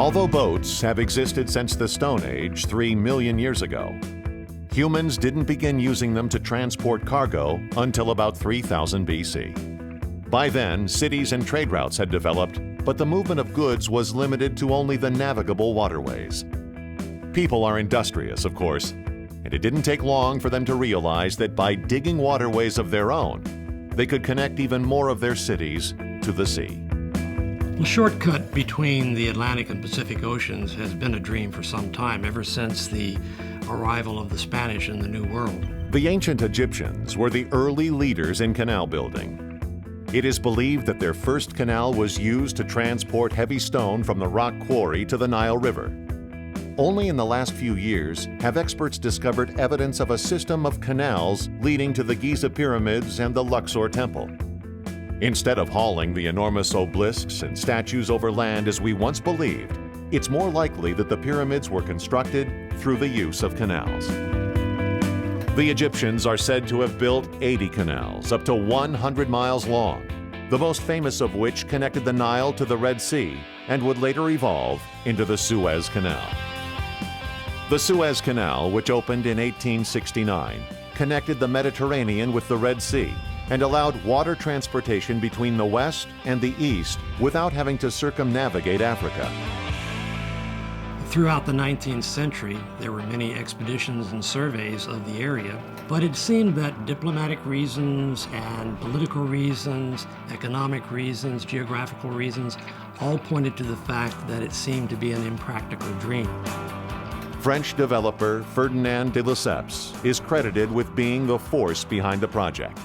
Although boats have existed since the Stone Age 3 million years ago, humans didn't begin using them to transport cargo until about 3000 BC. By then, cities and trade routes had developed, but the movement of goods was limited to only the navigable waterways. People are industrious, of course, and it didn't take long for them to realize that by digging waterways of their own, they could connect even more of their cities to the sea. The shortcut between the Atlantic and Pacific Oceans has been a dream for some time, ever since the arrival of the Spanish in the New World. The ancient Egyptians were the early leaders in canal building. It is believed that their first canal was used to transport heavy stone from the rock quarry to the Nile River. Only in the last few years have experts discovered evidence of a system of canals leading to the Giza pyramids and the Luxor temple. Instead of hauling the enormous obelisks and statues over land as we once believed, it's more likely that the pyramids were constructed through the use of canals. The Egyptians are said to have built 80 canals, up to 100 miles long, the most famous of which connected the Nile to the Red Sea and would later evolve into the Suez Canal. The Suez Canal, which opened in 1869, connected the Mediterranean with the Red Sea and allowed water transportation between the West and the East without having to circumnavigate Africa. Throughout the 19th century, there were many expeditions and surveys of the area, but it seemed that diplomatic reasons and political reasons, economic reasons, geographical reasons, all pointed to the fact that it seemed to be an impractical dream. French developer Ferdinand de Lesseps is credited with being the force behind the project.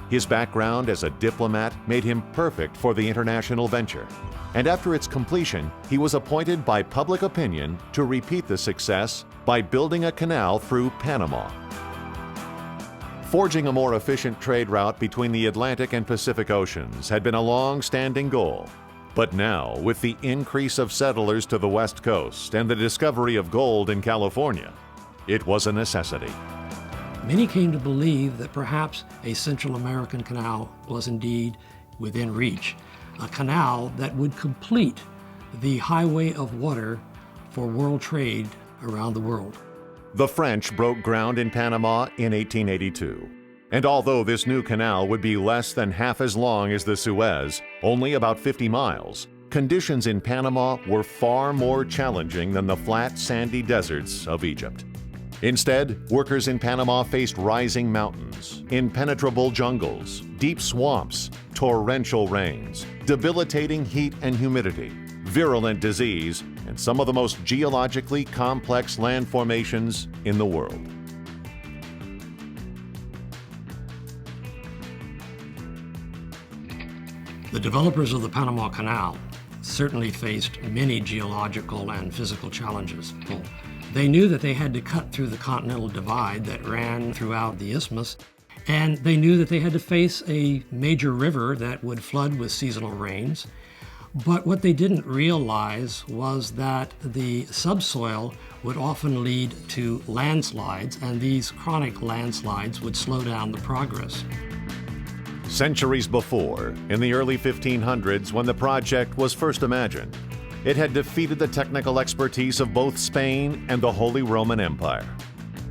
His background as a diplomat made him perfect for the international venture, and after its completion, he was appointed by public opinion to repeat the success by building a canal through Panama. Forging a more efficient trade route between the Atlantic and Pacific Oceans had been a long-standing goal, but now, with the increase of settlers to the West Coast and the discovery of gold in California, it was a necessity. Many came to believe that perhaps a Central American canal was indeed within reach, a canal that would complete the highway of water for world trade around the world. The French broke ground in Panama in 1882. And although this new canal would be less than half as long as the Suez, only about 50 miles, conditions in Panama were far more challenging than the flat, sandy deserts of Egypt. Instead, workers in Panama faced rising mountains, impenetrable jungles, deep swamps, torrential rains, debilitating heat and humidity, virulent disease, and some of the most geologically complex land formations in the world. The developers of the Panama Canal certainly faced many geological and physical challenges. They knew that they had to cut through the continental divide that ran throughout the isthmus, and they knew that they had to face a major river that would flood with seasonal rains. But what they didn't realize was that the subsoil would often lead to landslides, and these chronic landslides would slow down the progress. Centuries before, in the early 1500s, when the project was first imagined, it had defeated the technical expertise of both Spain and the Holy Roman Empire.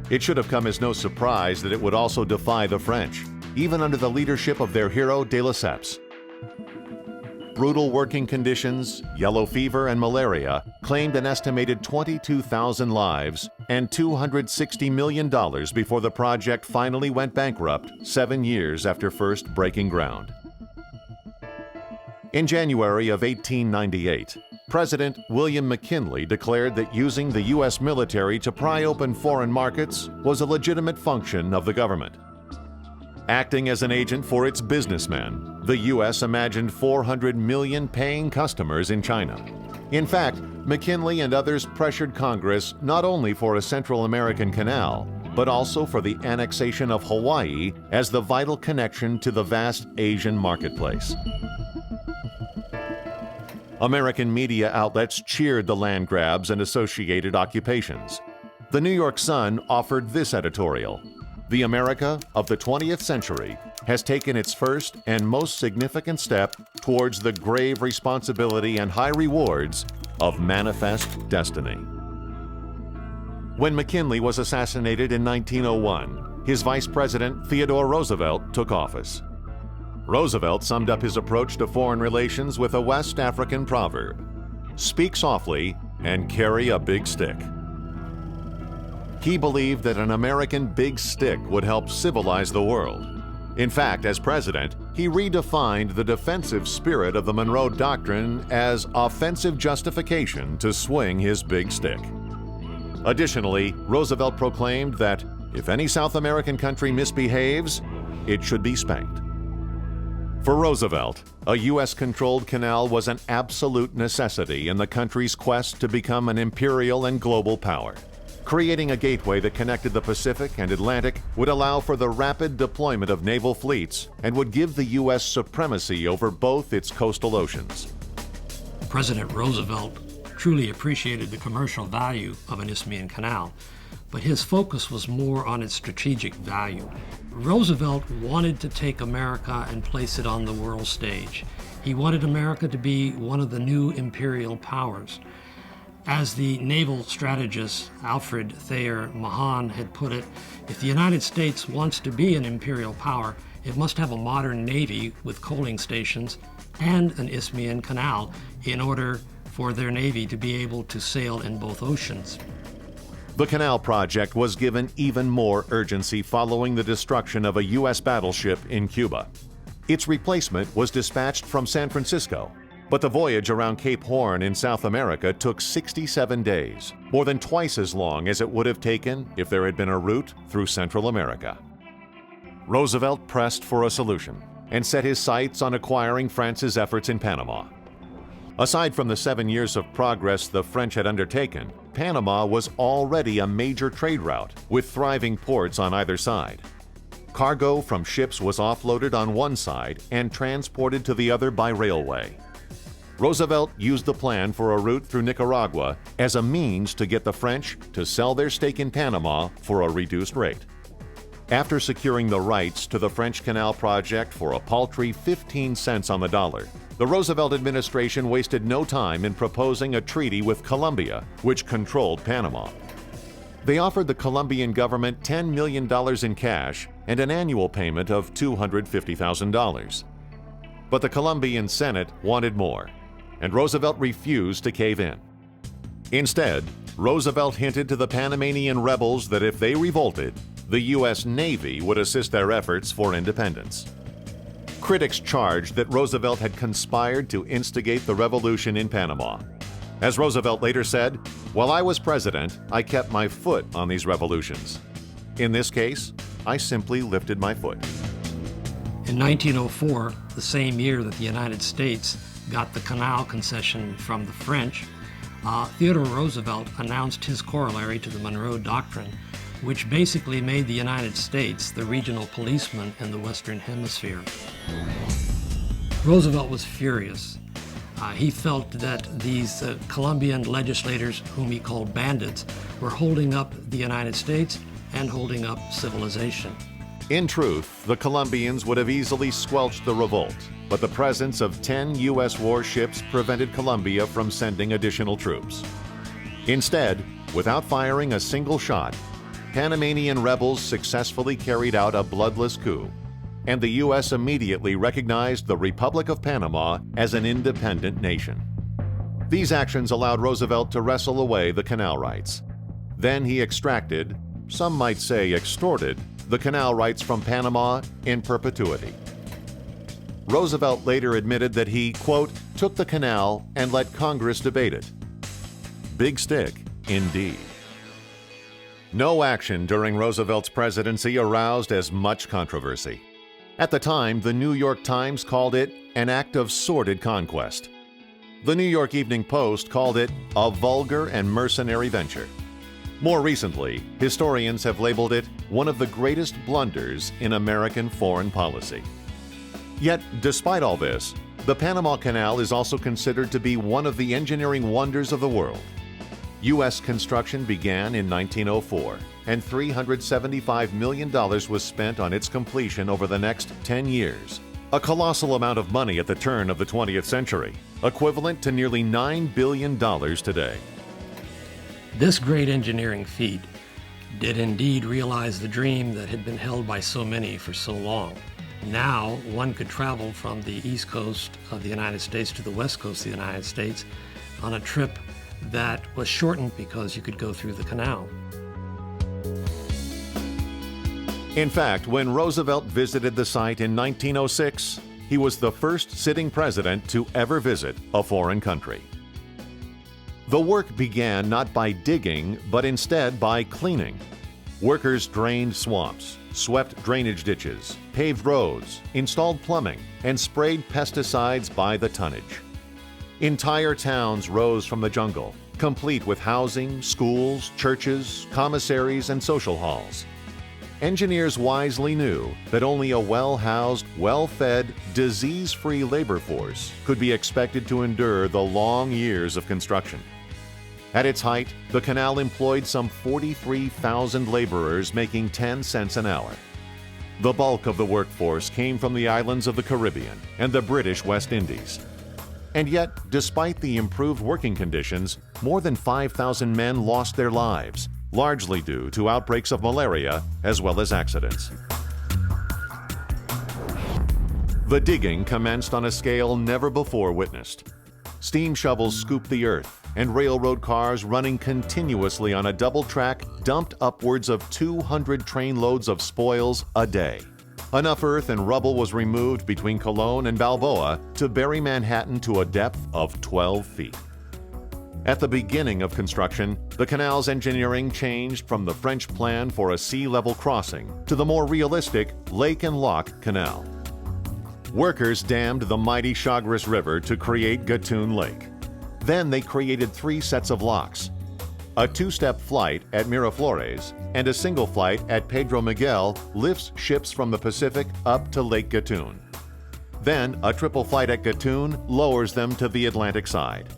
It should have come as no surprise that it would also defy the French, even under the leadership of their hero de Lesseps. Brutal working conditions, yellow fever, and malaria claimed an estimated 22,000 lives and $260 million before the project finally went bankrupt 7 years after first breaking ground. In January of 1898, President William McKinley declared that using the U.S. military to pry open foreign markets was a legitimate function of the government. Acting as an agent for its businessmen, the U.S. imagined 400 million paying customers in China. In fact, McKinley and others pressured Congress not only for a Central American canal, but also for the annexation of Hawaii as the vital connection to the vast Asian marketplace. American media outlets cheered the land grabs and associated occupations. The New York Sun offered this editorial: "The America of the 20th century has taken its first and most significant step towards the grave responsibility and high rewards of manifest destiny. When McKinley was assassinated in 1901, his vice president, Theodore Roosevelt, took office. Roosevelt summed up his approach to foreign relations with a West African proverb: "Speak softly and carry a big stick." He believed that an American big stick would help civilize the world. In fact, as president, he redefined the defensive spirit of the Monroe Doctrine as offensive justification to swing his big stick. Additionally, Roosevelt proclaimed that if any South American country misbehaves, it should be spanked. For Roosevelt, a U.S.-controlled canal was an absolute necessity in the country's quest to become an imperial and global power. Creating a gateway that connected the Pacific and Atlantic would allow for the rapid deployment of naval fleets and would give the U.S. supremacy over both its coastal oceans. President Roosevelt truly appreciated the commercial value of an Isthmian canal, but his focus was more on its strategic value. Roosevelt wanted to take America and place it on the world stage. He wanted America to be one of the new imperial powers. As the naval strategist Alfred Thayer Mahan had put it, if the United States wants to be an imperial power, it must have a modern navy with coaling stations and an Isthmian canal in order for their navy to be able to sail in both oceans. The canal project was given even more urgency following the destruction of a U.S. battleship in Cuba. Its replacement was dispatched from San Francisco, but the voyage around Cape Horn in South America took 67 days, more than twice as long as it would have taken if there had been a route through Central America. Roosevelt pressed for a solution and set his sights on acquiring France's efforts in Panama. Aside from the 7 years of progress the French had undertaken, Panama was already a major trade route with thriving ports on either side. Cargo from ships was offloaded on one side and transported to the other by railway. Roosevelt used the plan for a route through Nicaragua as a means to get the French to sell their stake in Panama for a reduced rate. After securing the rights to the French Canal project for a paltry 15 cents on the dollar, the Roosevelt administration wasted no time in proposing a treaty with Colombia, which controlled Panama. They offered the Colombian government $10 million in cash and an annual payment of $250,000. But the Colombian Senate wanted more, and Roosevelt refused to cave in. Instead, Roosevelt hinted to the Panamanian rebels that if they revolted, the U.S. Navy would assist their efforts for independence. Critics charged that Roosevelt had conspired to instigate the revolution in Panama. As Roosevelt later said, "While I was president, I kept my foot on these revolutions. In this case, I simply lifted my foot." In 1904, the same year that the United States got the canal concession from the French, Theodore Roosevelt announced his corollary to the Monroe Doctrine, which basically made the United States the regional policeman in the Western Hemisphere. Roosevelt was furious. He felt that these Colombian legislators, whom he called bandits, were holding up the United States and holding up civilization. In truth, the Colombians would have easily squelched the revolt, but the presence of 10 U.S. warships prevented Colombia from sending additional troops. Instead, without firing a single shot, Panamanian rebels successfully carried out a bloodless coup, and the U.S. immediately recognized the Republic of Panama as an independent nation. These actions allowed Roosevelt to wrestle away the canal rights. Then he extracted, some might say extorted, the canal rights from Panama in perpetuity. Roosevelt later admitted that he, quote, took the canal and let Congress debate it. Big stick, indeed. No action during Roosevelt's presidency aroused as much controversy. At the time, the New York Times called it an act of sordid conquest. The New York Evening Post called it a vulgar and mercenary venture. More recently, historians have labeled it one of the greatest blunders in American foreign policy. Yet, despite all this, the Panama Canal is also considered to be one of the engineering wonders of the world. U.S. construction began in 1904, and $375 million was spent on its completion over the next 10 years, a colossal amount of money at the turn of the 20th century, equivalent to nearly $9 billion today. This great engineering feat did indeed realize the dream that had been held by so many for so long. Now, one could travel from the east coast of the United States to the west coast of the United States on a trip that was shortened because you could go through the canal. In fact, when Roosevelt visited the site in 1906, he was the first sitting president to ever visit a foreign country. The work began not by digging, but instead by cleaning. Workers drained swamps, swept drainage ditches, paved roads, installed plumbing, and sprayed pesticides by the tonnage. Entire towns rose from the jungle, complete with housing, schools, churches, commissaries, and social halls. Engineers wisely knew that only a well-housed, well-fed, disease-free labor force could be expected to endure the long years of construction. At its height, the canal employed some 43,000 laborers making 10 cents an hour. The bulk of the workforce came from the islands of the Caribbean and the British West Indies. And yet, despite the improved working conditions, more than 5,000 men lost their lives, largely due to outbreaks of malaria as well as accidents. The digging commenced on a scale never before witnessed. Steam shovels scooped the earth, and railroad cars running continuously on a double track dumped upwards of 200 trainloads of spoils a day. Enough earth and rubble was removed between Cologne and Balboa to bury Manhattan to a depth of 12 feet. At the beginning of construction, the canal's engineering changed from the French plan for a sea-level crossing to the more realistic Lake and Lock Canal. Workers dammed the mighty Chagres River to create Gatun Lake. Then they created 3 sets of locks: a 2-step flight at Miraflores and a single flight at Pedro Miguel lifts ships from the Pacific up to Lake Gatun. Then a triple flight at Gatun lowers them to the Atlantic side.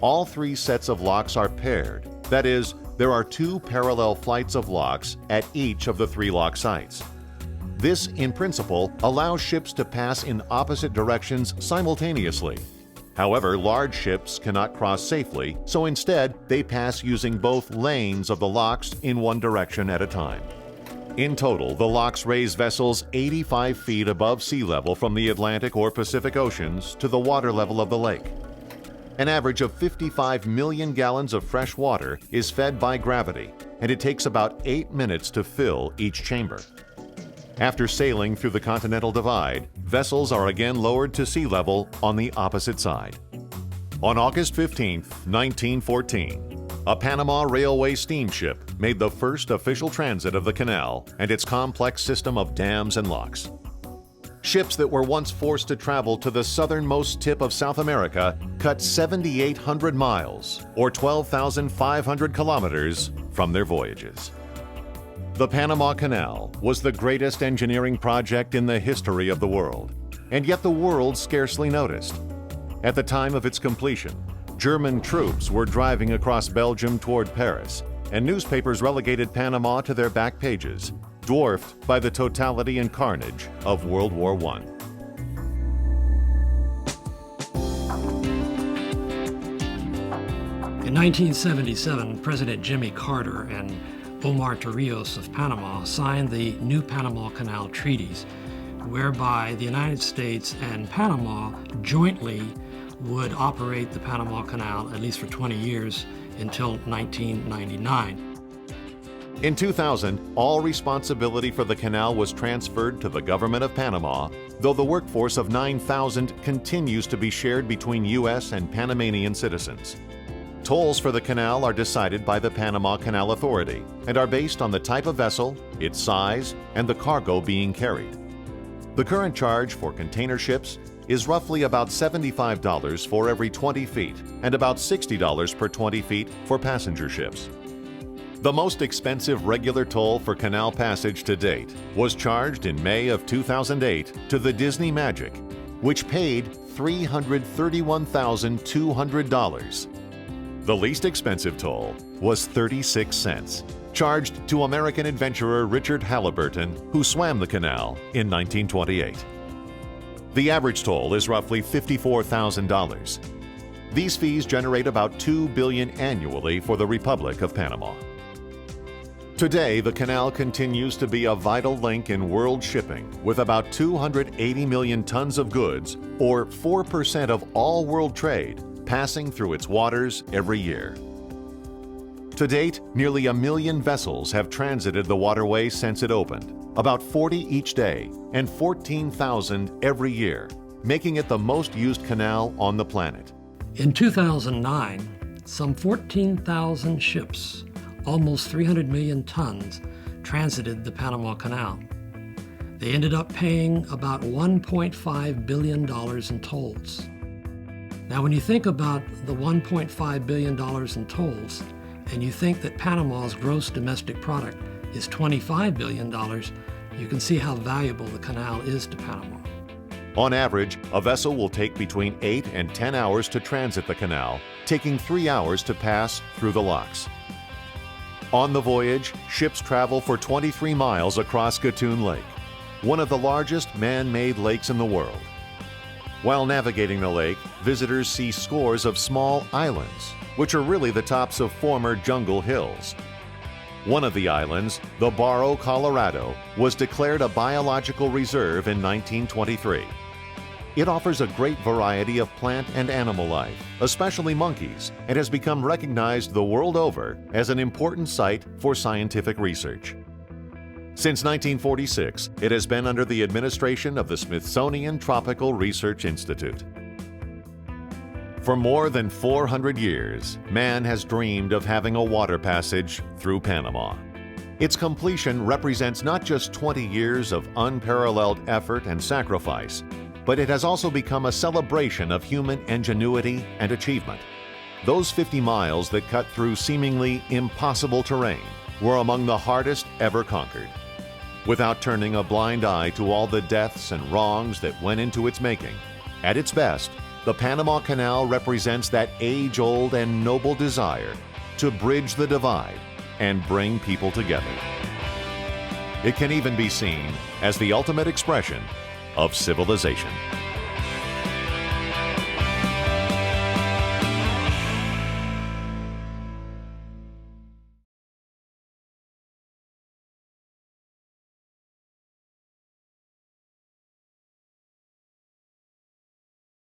All 3 sets of locks are paired. That is, there are 2 parallel flights of locks at each of the 3 lock sites. This, in principle, allows ships to pass in opposite directions simultaneously. However, large ships cannot cross safely, so instead they pass using both lanes of the locks in one direction at a time. In total, the locks raise vessels 85 feet above sea level from the Atlantic or Pacific Oceans to the water level of the lake. An average of 55 million gallons of fresh water is fed by gravity, and it takes about 8 minutes to fill each chamber. After sailing through the Continental Divide, vessels are again lowered to sea level on the opposite side. On August 15, 1914, a Panama Railway steamship made the first official transit of the canal and its complex system of dams and locks. Ships that were once forced to travel to the southernmost tip of South America cut 7,800 miles, or 12,500 kilometers, from their voyages. The Panama Canal was the greatest engineering project in the history of the world, and yet the world scarcely noticed. At the time of its completion, German troops were driving across Belgium toward Paris, and newspapers relegated Panama to their back pages, dwarfed by the totality and carnage of World War I. In 1977, President Jimmy Carter and Omar Torrijos of Panama signed the New Panama Canal Treaties, whereby the United States and Panama jointly would operate the Panama Canal at least for 20 years until 1999. In 2000, all responsibility for the canal was transferred to the government of Panama, though the workforce of 9,000 continues to be shared between U.S. and Panamanian citizens. Tolls for the canal are decided by the Panama Canal Authority and are based on the type of vessel, its size, and the cargo being carried. The current charge for container ships is roughly about $75 for every 20 feet and about $60 per 20 feet for passenger ships. The most expensive regular toll for canal passage to date was charged in May of 2008 to the Disney Magic, which paid $331,200. The least expensive toll was 36 cents, charged to American adventurer Richard Halliburton, who swam the canal in 1928. The average toll is roughly $54,000. These fees generate about $2 billion annually for the Republic of Panama. Today, the canal continues to be a vital link in world shipping, with about 280 million tons of goods, or 4% of all world trade, passing through its waters every year. To date, nearly 1 million vessels have transited the waterway since it opened, about 40 each day and 14,000 every year, making it the most used canal on the planet. In 2009, some 14,000 ships, almost 300 million tons, transited the Panama Canal. They ended up paying about $1.5 billion in tolls. Now, when you think about the $1.5 billion in tolls, and you think that Panama's gross domestic product is $25 billion, you can see how valuable the canal is to Panama. On average, a vessel will take between 8 and 10 hours to transit the canal, taking 3 hours to pass through the locks. On the voyage, ships travel for 23 miles across Gatun Lake, one of the largest man-made lakes in the world. While navigating the lake, visitors see scores of small islands, which are really the tops of former jungle hills. One of the islands, the Barro, Colorado, was declared a biological reserve in 1923. It offers a great variety of plant and animal life, especially monkeys, and has become recognized the world over as an important site for scientific research. Since 1946, it has been under the administration of the Smithsonian Tropical Research Institute. For more than 400 years, man has dreamed of having a water passage through Panama. Its completion represents not just 20 years of unparalleled effort and sacrifice, but it has also become a celebration of human ingenuity and achievement. Those 50 miles that cut through seemingly impossible terrain were among the hardest ever conquered. Without turning a blind eye to all the deaths and wrongs that went into its making, at its best, the Panama Canal represents that age-old and noble desire to bridge the divide and bring people together. It can even be seen as the ultimate expression of civilization.